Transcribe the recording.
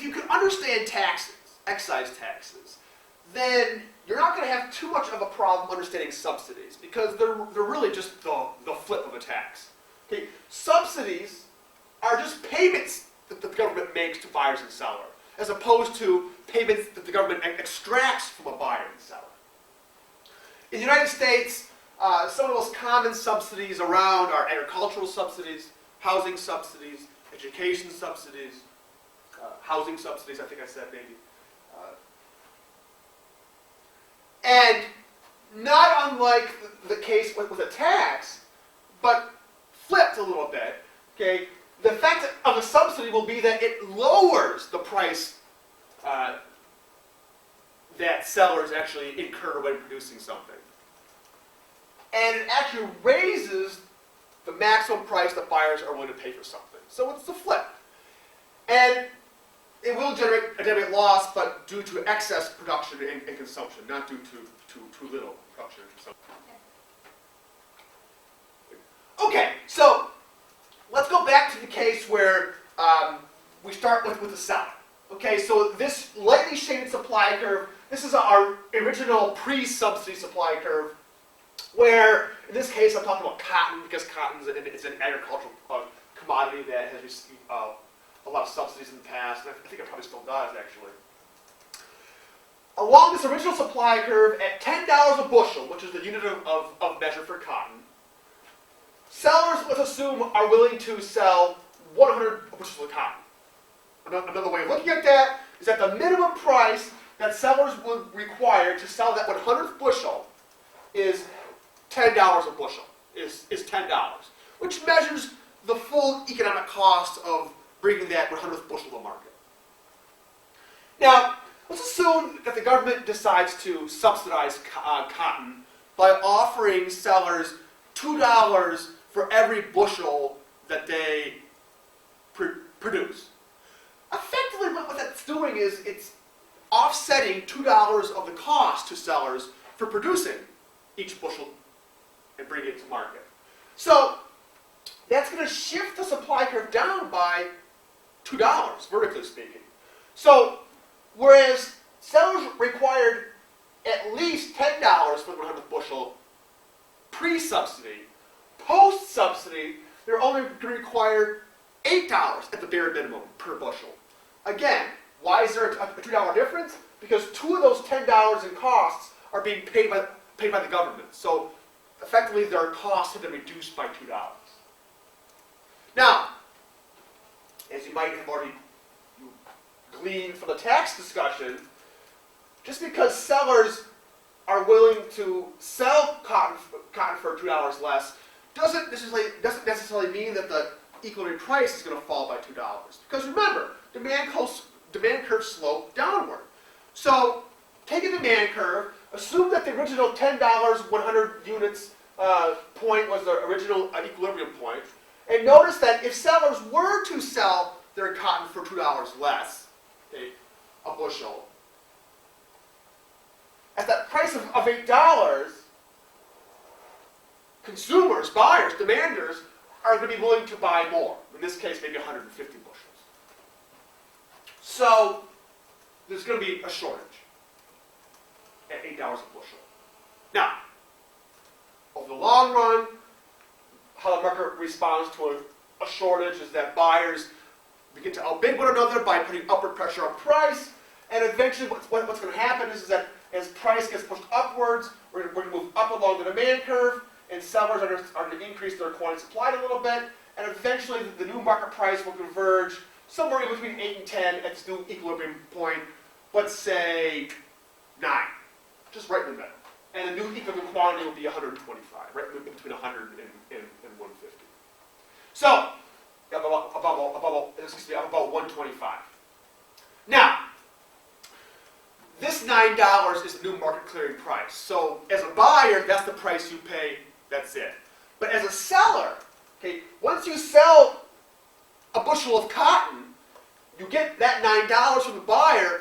if you can understand taxes, excise taxes, then you're not going to have too much of a problem understanding subsidies, because they're really just the flip of a tax. Okay? Subsidies are just payments that the government makes to buyers and sellers, as opposed to payments that the government extracts from a buyer and seller. In the United States, some of the most common subsidies around are agricultural subsidies, housing subsidies, education subsidies, housing subsidies, I think I said maybe. And not unlike the case with a tax, but flipped a little bit, okay, the effect of a subsidy will be that it lowers the price that sellers actually incur when producing something. And it actually raises the maximum price that buyers are willing to pay for something. So it's the flip. And it will generate loss, but due to excess production and consumption, not due to too little production and consumption. Okay, so let's go back to the case where we start with the seller. Okay, so this lightly shaded supply curve, this is our original pre-subsidy supply curve, where in this case I'm talking about cotton, because cotton is an agricultural commodity that has received a lot of subsidies in the past, and I think it probably still does actually. Along this original supply curve, at $10 a bushel, which is the unit of measure for cotton, sellers, let's assume, are willing to sell 100 bushels of cotton. Another way of looking at that is that the minimum price that sellers would require to sell that 100th bushel is $10 a bushel, is $10, which measures the full economic cost of bringing that 100th bushel to market. Now, let's assume that the government decides to subsidize cotton by offering sellers $2 for every bushel that they produce. Effectively, what that's doing is it's offsetting $2 of the cost to sellers for producing each bushel and bringing it to market. So that's going to shift the supply curve down by $2, vertically speaking. So whereas sellers required at least $10 for the 100th bushel pre-subsidy, post-subsidy, they're only going to require $8 at the bare minimum per bushel. Again, why is there a $2 difference? Because two of those $10 in costs are being paid by the government. So effectively, their costs have been reduced by $2. Now, as you might have already gleaned from the tax discussion, just because sellers are willing to sell cotton for $2 less doesn't necessarily mean that the equilibrium price is going to fall by $2. Because remember, demand curves slope downward. So take a demand curve, assume that the original $10 100 units point was the original equilibrium point, and notice that if sellers were to sell their cotton for $2 less, okay, a bushel, at that price of $8, consumers, buyers, demanders are going to be willing to buy more. In this case, maybe 150 bushels. So there's going to be a shortage at $8 a bushel. Now, over the long run, how the market responds to a shortage is that buyers begin to outbid one another by putting upward pressure on price, and eventually what's going to happen is that as price gets pushed upwards, we're going to move up along the demand curve, and sellers are going to increase their quantity supplied a little bit, and eventually the new market price will converge somewhere in between 8 and 10 at this new equilibrium point, let's say 9, just right in the middle. And the new equilibrium quantity will be 125, right in between 100 and 150. So, about 125. Now, this $9 is the new market clearing price. So, as a buyer, that's the price you pay, that's it. But as a seller, okay, once you sell a bushel of cotton, you get that $9 from the buyer,